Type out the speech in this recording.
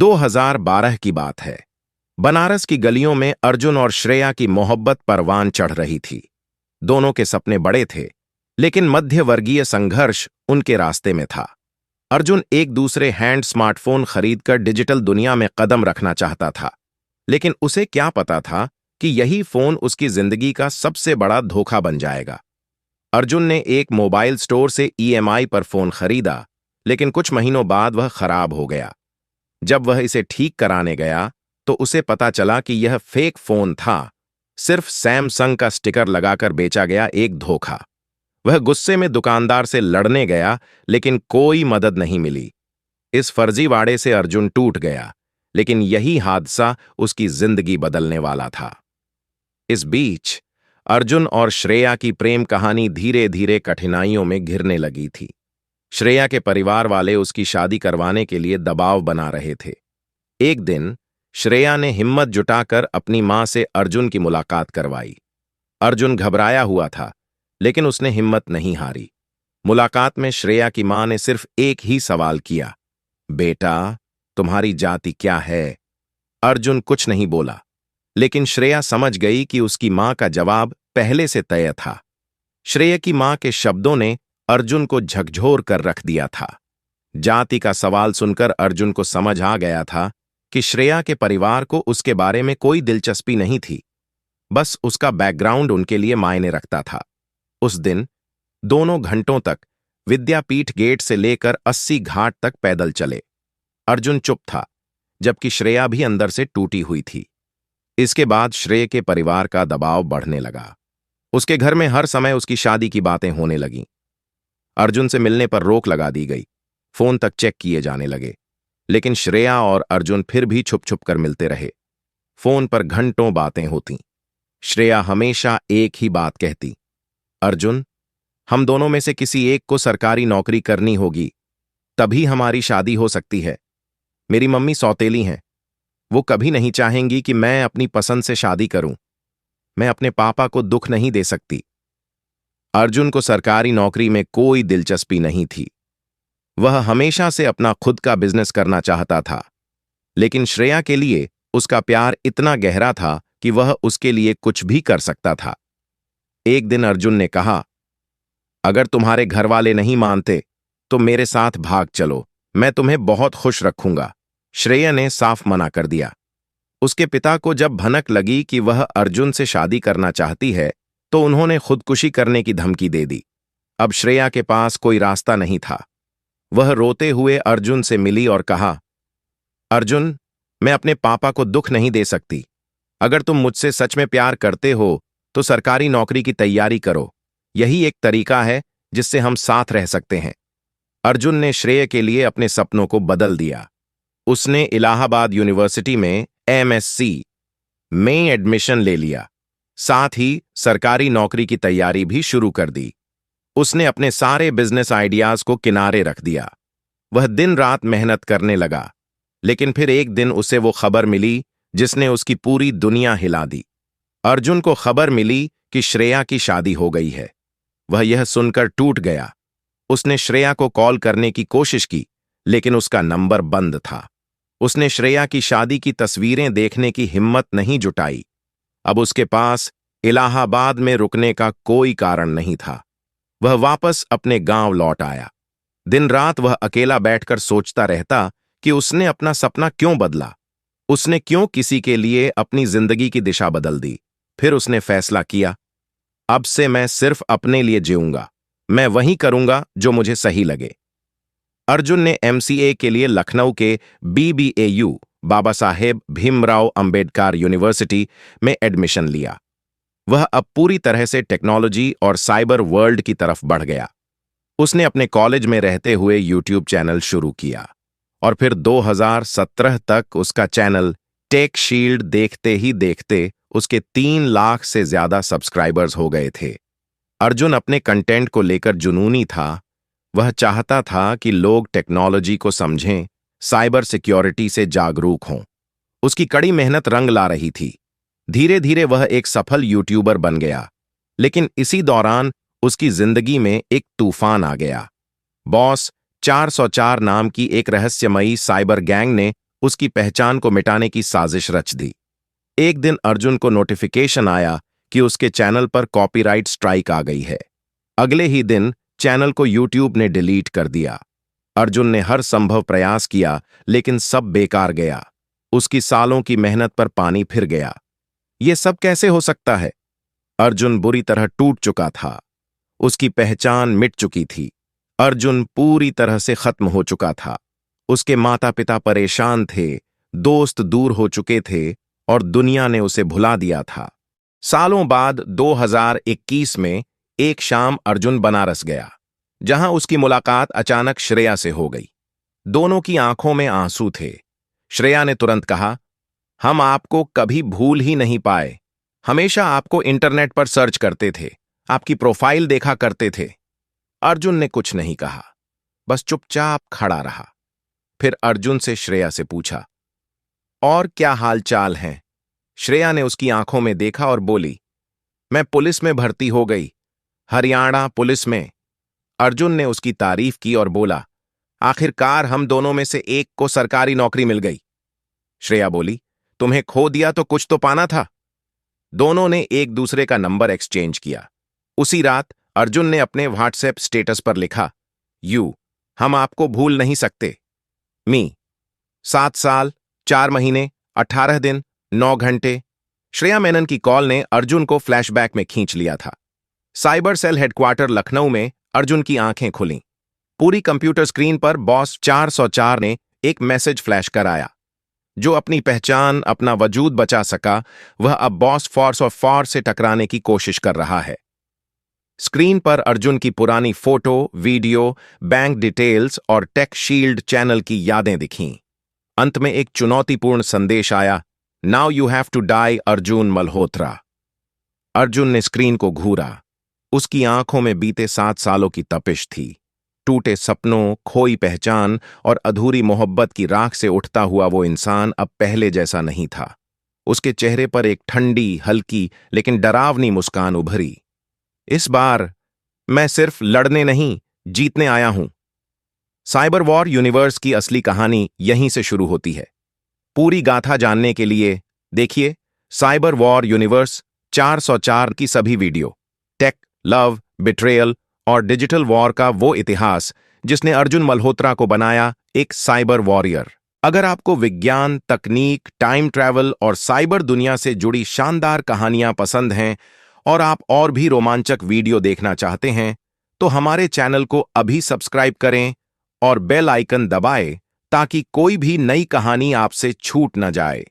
2012 की बात है। बनारस की गलियों में अर्जुन और श्रेया की मोहब्बत परवान चढ़ रही थी। दोनों के सपने बड़े थे, लेकिन मध्यवर्गीय संघर्ष उनके रास्ते में था। अर्जुन एक दूसरे हैंड स्मार्टफोन खरीदकर डिजिटल दुनिया में कदम रखना चाहता था, लेकिन उसे क्या पता था कि यही फोन उसकी जिंदगी का सबसे बड़ा धोखा बन जाएगा। अर्जुन ने एक मोबाइल स्टोर से ईएमआई पर फोन खरीदा, लेकिन कुछ महीनों बाद वह खराब हो गया। जब वह इसे ठीक कराने गया तो उसे पता चला कि यह फेक फोन था, सिर्फ सैमसंग का स्टिकर लगाकर बेचा गया एक धोखा। वह गुस्से में दुकानदार से लड़ने गया, लेकिन कोई मदद नहीं मिली। इस फर्जीवाड़े से अर्जुन टूट गया, लेकिन यही हादसा उसकी जिंदगी बदलने वाला था। इस बीच अर्जुन और श्रेया की प्रेम कहानी धीरे धीरे कठिनाइयों में घिरने लगी थी। श्रेया के परिवार वाले उसकी शादी करवाने के लिए दबाव बना रहे थे। एक दिन श्रेया ने हिम्मत जुटाकर अपनी मां से अर्जुन की मुलाकात करवाई। अर्जुन घबराया हुआ था, लेकिन उसने हिम्मत नहीं हारी। मुलाकात में श्रेया की मां ने सिर्फ एक ही सवाल किया, बेटा, तुम्हारी जाति क्या है? अर्जुन कुछ नहीं बोला, लेकिन श्रेया समझ गई कि उसकी मां का जवाब पहले से तय था। श्रेया की मां के शब्दों ने अर्जुन को झकझोर कर रख दिया था। जाति का सवाल सुनकर अर्जुन को समझ आ गया था कि श्रेया के परिवार को उसके बारे में कोई दिलचस्पी नहीं थी, बस उसका बैकग्राउंड उनके लिए मायने रखता था। उस दिन दोनों घंटों तक विद्यापीठ गेट से लेकर 80 घाट तक पैदल चले। अर्जुन चुप था, जबकि श्रेया भी अंदर से टूटी हुई थी। इसके बाद श्रेया के परिवार का दबाव बढ़ने लगा। उसके घर में हर समय उसकी शादी की बातें होने लगीं। अर्जुन से मिलने पर रोक लगा दी गई, फोन तक चेक किए जाने लगे, लेकिन श्रेया और अर्जुन फिर भी छुप छुप कर मिलते रहे। फोन पर घंटों बातें होती। श्रेया हमेशा एक ही बात कहती, अर्जुन, हम दोनों में से किसी एक को सरकारी नौकरी करनी होगी, तभी हमारी शादी हो सकती है। मेरी मम्मी सौतेली हैं, वो कभी नहीं चाहेंगी कि मैं अपनी पसंद से शादी करूं। मैं अपने पापा को दुख नहीं दे सकती। अर्जुन को सरकारी नौकरी में कोई दिलचस्पी नहीं थी। वह हमेशा से अपना खुद का बिजनेस करना चाहता था, लेकिन श्रेया के लिए उसका प्यार इतना गहरा था कि वह उसके लिए कुछ भी कर सकता था। एक दिन अर्जुन ने कहा, अगर तुम्हारे घर वाले नहीं मानते तो मेरे साथ भाग चलो, मैं तुम्हें बहुत खुश रखूंगा। श्रेया ने साफ मना कर दिया। उसके पिता को जब भनक लगी कि वह अर्जुन से शादी करना चाहती है, तो उन्होंने खुदकुशी करने की धमकी दे दी। अब श्रेया के पास कोई रास्ता नहीं था। वह रोते हुए अर्जुन से मिली और कहा, अर्जुन, मैं अपने पापा को दुख नहीं दे सकती। अगर तुम मुझसे सच में प्यार करते हो तो सरकारी नौकरी की तैयारी करो। यही एक तरीका है जिससे हम साथ रह सकते हैं। अर्जुन ने श्रेया के लिए अपने सपनों को बदल दिया। उसने इलाहाबाद यूनिवर्सिटी में एमएससी में एडमिशन ले लिया, साथ ही सरकारी नौकरी की तैयारी भी शुरू कर दी। उसने अपने सारे बिजनेस आइडियाज को किनारे रख दिया। वह दिन रात मेहनत करने लगा, लेकिन फिर एक दिन उसे वो खबर मिली जिसने उसकी पूरी दुनिया हिला दी। अर्जुन को खबर मिली कि श्रेया की शादी हो गई है। वह यह सुनकर टूट गया। उसने श्रेया को कॉल करने की कोशिश की, लेकिन उसका नंबर बंद था। उसने श्रेया की शादी की तस्वीरें देखने की हिम्मत नहीं जुटाई। अब उसके पास इलाहाबाद में रुकने का कोई कारण नहीं था। वह वापस अपने गांव लौट आया। दिन रात वह अकेला बैठकर सोचता रहता कि उसने अपना सपना क्यों बदला। उसने क्यों किसी के लिए अपनी जिंदगी की दिशा बदल दी। फिर उसने फैसला किया, अब से मैं सिर्फ अपने लिए जीऊंगा। मैं वही करूंगा जो मुझे सही लगे। अर्जुन ने एमसीए के लिए लखनऊ के बीबीएयू बाबा साहेब भीमराव अंबेडकर यूनिवर्सिटी में एडमिशन लिया। वह अब पूरी तरह से टेक्नोलॉजी और साइबर वर्ल्ड की तरफ बढ़ गया। उसने अपने कॉलेज में रहते हुए यूट्यूब चैनल शुरू किया, और फिर 2017 तक उसका चैनल टेक शील्ड देखते ही देखते उसके 3 लाख से ज्यादा सब्सक्राइबर्स हो गए थे। अर्जुन अपने कंटेंट को लेकर जुनूनी था। वह चाहता था कि लोग टेक्नोलॉजी को समझें, साइबर सिक्योरिटी से जागरूक हों। उसकी कड़ी मेहनत रंग ला रही थी। धीरे धीरे वह एक सफल यूट्यूबर बन गया, लेकिन इसी दौरान उसकी जिंदगी में एक तूफान आ गया। बॉस 404 नाम की एक रहस्यमयी साइबर गैंग ने उसकी पहचान को मिटाने की साजिश रच दी। एक दिन अर्जुन को नोटिफिकेशन आया कि उसके चैनल पर कॉपीराइट स्ट्राइक आ गई है। अगले ही दिन चैनल को यूट्यूब ने डिलीट कर दिया। अर्जुन ने हर संभव प्रयास किया, लेकिन सब बेकार गया। उसकी सालों की मेहनत पर पानी फिर गया। यह सब कैसे हो सकता है? अर्जुन बुरी तरह टूट चुका था। उसकी पहचान मिट चुकी थी। अर्जुन पूरी तरह से खत्म हो चुका था। उसके माता पिता परेशान थे, दोस्त दूर हो चुके थे और दुनिया ने उसे भुला दिया था। सालों बाद 2021 में एक शाम अर्जुन बनारस गया, जहां उसकी मुलाकात अचानक श्रेया से हो गई। दोनों की आंखों में आंसू थे। श्रेया ने तुरंत कहा, हम आपको कभी भूल ही नहीं पाए। हमेशा आपको इंटरनेट पर सर्च करते थे, आपकी प्रोफाइल देखा करते थे। अर्जुन ने कुछ नहीं कहा, बस चुपचाप खड़ा रहा। फिर अर्जुन से श्रेया से पूछा, और क्या हाल चाल हैं? श्रेया ने उसकी आंखों में देखा और बोली, मैं पुलिस में भर्ती हो गई, हरियाणा पुलिस में। अर्जुन ने उसकी तारीफ की और बोला, आखिरकार हम दोनों में से एक को सरकारी नौकरी मिल गई। श्रेया बोली, तुम्हें खो दिया तो कुछ तो पाना था। दोनों ने एक दूसरे का नंबर एक्सचेंज किया। उसी रात अर्जुन ने अपने व्हाट्सएप स्टेटस पर लिखा, हम आपको भूल नहीं सकते। मी 7 साल 4 महीने 18 दिन 9 घंटे। श्रेया मेनन की कॉल ने अर्जुन को फ्लैशबैक में खींच लिया था। साइबर सेल हेडक्वार्टर लखनऊ में अर्जुन की आंखें खुलीं। पूरी कंप्यूटर स्क्रीन पर बॉस 404 ने एक मैसेज फ्लैश कराया। जो अपनी पहचान, अपना वजूद बचा सका, वह अब बॉस फोर्स ऑफ फॉर से टकराने की कोशिश कर रहा है। स्क्रीन पर अर्जुन की पुरानी फोटो, वीडियो, बैंक डिटेल्स और टेक शील्ड चैनल की यादें दिखीं। अंत में एक चुनौतीपूर्ण संदेश आया, now you have to die Arjun Malhotra. Arjun ने स्क्रीन को घूरा। उसकी आंखों में बीते 7 सालों की तपिश थी। टूटे सपनों, खोई पहचान और अधूरी मोहब्बत की राख से उठता हुआ वो इंसान अब पहले जैसा नहीं था। उसके चेहरे पर एक ठंडी, हल्की लेकिन डरावनी मुस्कान उभरी। इस बार मैं सिर्फ लड़ने नहीं, जीतने आया हूं। साइबर वॉर यूनिवर्स की असली कहानी यहीं से शुरू होती है। पूरी गाथा जानने के लिए देखिए साइबर वॉर यूनिवर्स 404 की सभी वीडियो। टेक, लव, बिट्रेयल और डिजिटल वॉर का वो इतिहास जिसने अर्जुन मल्होत्रा को बनाया एक साइबर वॉरियर। अगर आपको विज्ञान, तकनीक, टाइम ट्रैवल और साइबर दुनिया से जुड़ी शानदार कहानियां पसंद हैं और आप और भी रोमांचक वीडियो देखना चाहते हैं, तो हमारे चैनल को अभी सब्सक्राइब करें और बेल आइकन दबाएं ताकि कोई भी नई कहानी आपसे छूट न जाए।